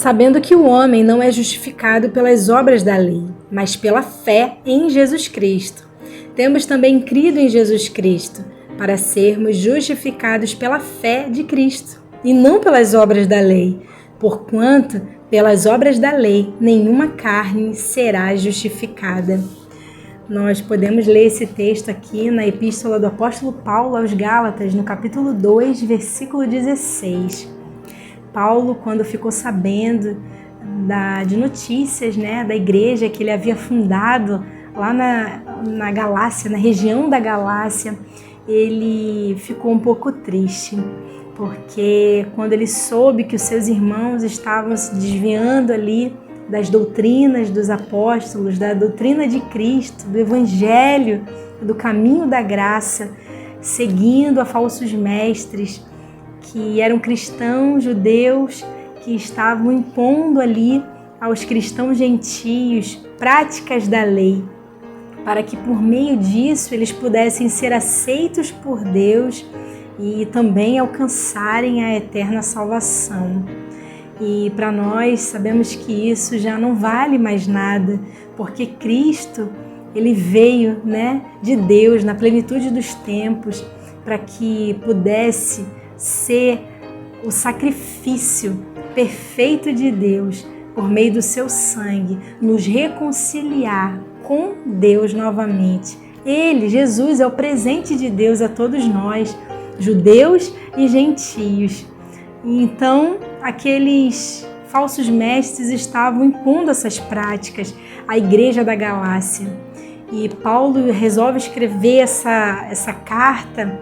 sabendo que o homem não é justificado pelas obras da lei, mas pela fé em Jesus Cristo. Temos também crido em Jesus Cristo, para sermos justificados pela fé de Cristo, e não pelas obras da lei, porquanto, pelas obras da lei, nenhuma carne será justificada. Nós podemos ler esse texto aqui na Epístola do Apóstolo Paulo aos Gálatas, no capítulo 2, versículo 16. Paulo, quando ficou sabendo de notícias, da igreja que ele havia fundado lá na Galácia, na região da Galácia, ele ficou um pouco triste, porque quando ele soube que os seus irmãos estavam se desviando ali das doutrinas dos apóstolos, da doutrina de Cristo, do Evangelho, do caminho da graça, seguindo a falsos mestres, que eram cristãos judeus que estavam impondo ali aos cristãos gentios práticas da lei, para que por meio disso eles pudessem ser aceitos por Deus e também alcançarem a eterna salvação. E para nós sabemos que isso já não vale mais nada, porque Cristo, ele veio, de Deus na plenitude dos tempos, para que pudesse ser o sacrifício perfeito de Deus, por meio do seu sangue, nos reconciliar com Deus novamente. Ele, Jesus, é o presente de Deus a todos nós, judeus e gentios. E então, aqueles falsos mestres estavam impondo essas práticas à igreja da Galácia. E Paulo resolve escrever essa carta,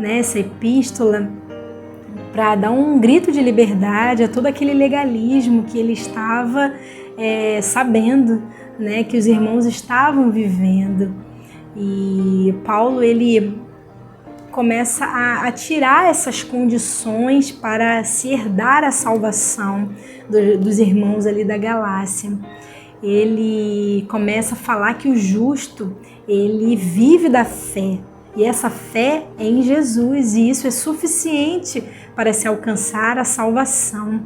essa epístola, para dar um grito de liberdade a todo aquele legalismo que ele estava sabendo, que os irmãos estavam vivendo. E Paulo, ele começa a tirar essas condições para se herdar a salvação dos irmãos ali da Galácia. Ele começa a falar que o justo, ele vive da fé, e essa fé é em Jesus, e isso é suficiente para se alcançar a salvação.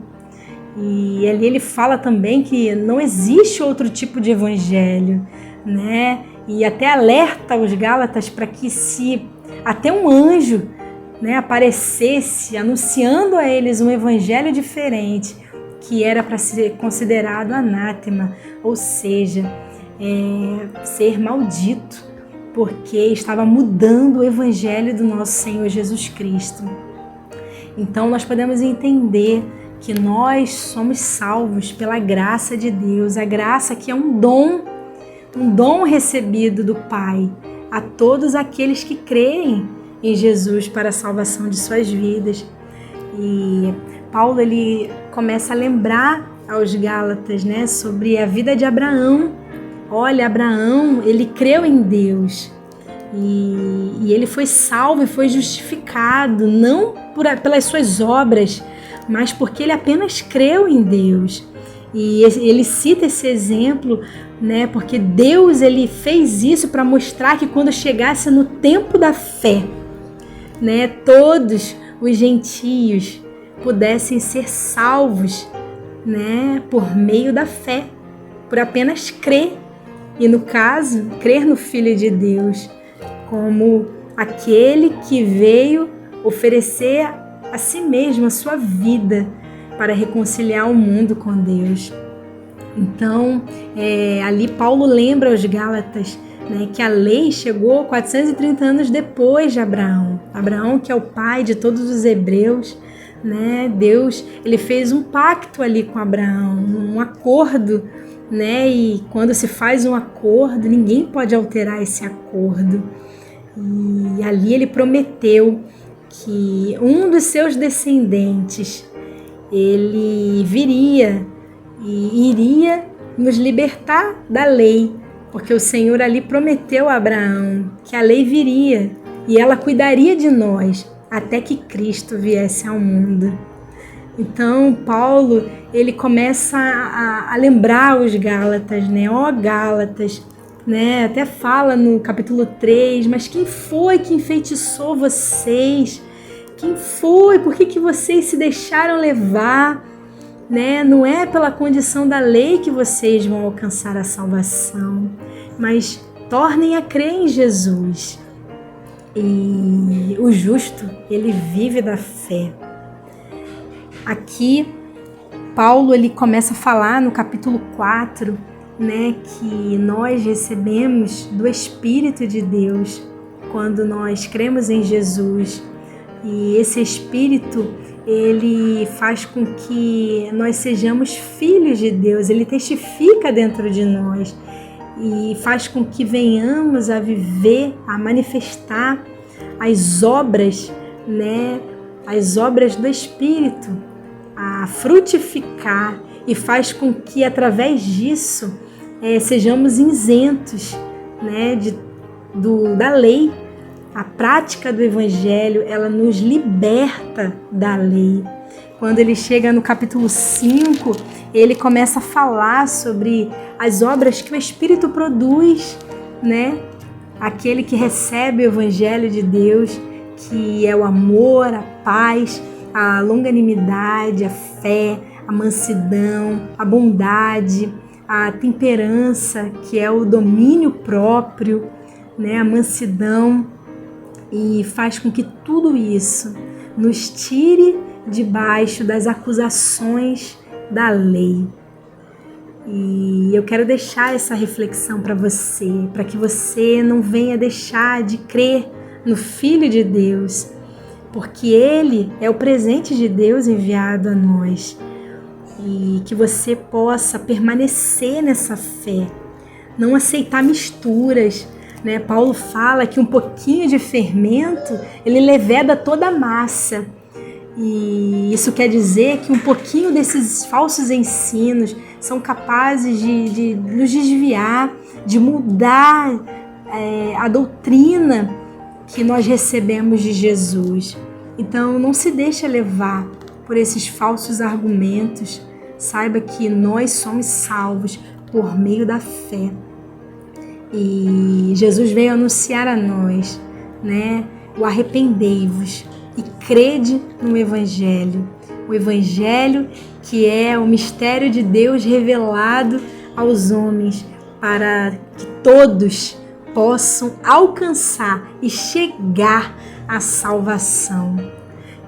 E ali ele fala também que não existe outro tipo de evangelho, E até alerta os Gálatas para que se até um anjo, aparecesse anunciando a eles um evangelho diferente, que era para ser considerado anátema, ou seja, ser maldito, porque estava mudando o evangelho do nosso Senhor Jesus Cristo. Então nós podemos entender que nós somos salvos pela graça de Deus, a graça que é um dom recebido do Pai a todos aqueles que creem em Jesus para a salvação de suas vidas. E Paulo, ele começa a lembrar aos Gálatas, sobre a vida de Abraão. Olha, Abraão, ele creu em Deus e ele foi salvo e foi justificado, não pelas suas obras, mas porque ele apenas creu em Deus. E ele cita esse exemplo, porque Deus, ele fez isso para mostrar que quando chegasse no tempo da fé, todos os gentios pudessem ser salvos, por meio da fé, por apenas crer. E no caso, crer no Filho de Deus como aquele que veio oferecer a si mesmo a sua vida para reconciliar o mundo com Deus. Então, ali Paulo lembra aos Gálatas, que a lei chegou 430 anos depois de Abraão. Abraão, que é o pai de todos os hebreus, Deus, ele fez um pacto ali com Abraão, um acordo, e quando se faz um acordo, ninguém pode alterar esse acordo. E ali ele prometeu que um dos seus descendentes, ele viria e iria nos libertar da lei, porque o Senhor ali prometeu a Abraão que a lei viria e ela cuidaria de nós até que Cristo viesse ao mundo. Então, Paulo, ele começa a lembrar os Gálatas, ó Gálatas, até fala no capítulo 3, mas quem foi que enfeitiçou vocês? Quem foi? Por que vocês se deixaram levar, né? Não é pela condição da lei que vocês vão alcançar a salvação, mas tornem a crer em Jesus. E o justo, ele vive da fé. Aqui, Paulo ele começa a falar no capítulo 4, né, que nós recebemos do Espírito de Deus quando nós cremos em Jesus. E esse Espírito, ele faz com que nós sejamos filhos de Deus, ele testifica dentro de nós e faz com que venhamos a viver, a manifestar as obras, né, as obras do Espírito, a frutificar, e faz com que através disso sejamos isentos, né, da lei. A prática do Evangelho, ela nos liberta da lei. Quando ele chega no capítulo 5, ele começa a falar sobre as obras que o Espírito produz, né? Aquele que recebe o Evangelho de Deus, que é o amor, a paz, a longanimidade, a fé, a mansidão, a bondade, a temperança, que é o domínio próprio, né? A mansidão. E faz com que tudo isso nos tire debaixo das acusações da lei. E eu quero deixar essa reflexão para você, para que você não venha deixar de crer no Filho de Deus, porque Ele é o presente de Deus enviado a nós. E que você possa permanecer nessa fé, não aceitar misturas, né? Paulo fala que um pouquinho de fermento, ele leveda toda a massa. E isso quer dizer que um pouquinho desses falsos ensinos são capazes de nos desviar, de mudar a doutrina que nós recebemos de Jesus. Então, não se deixe levar por esses falsos argumentos. Saiba que nós somos salvos por meio da fé. E Jesus veio anunciar a nós, né, o arrependei-vos e crede no Evangelho. O Evangelho que é o mistério de Deus revelado aos homens para que todos possam alcançar e chegar à salvação.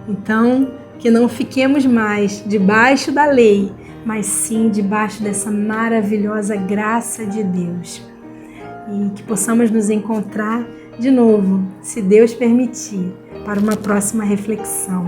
Então, que não fiquemos mais debaixo da lei, mas sim debaixo dessa maravilhosa graça de Deus. E que possamos nos encontrar de novo, se Deus permitir, para uma próxima reflexão.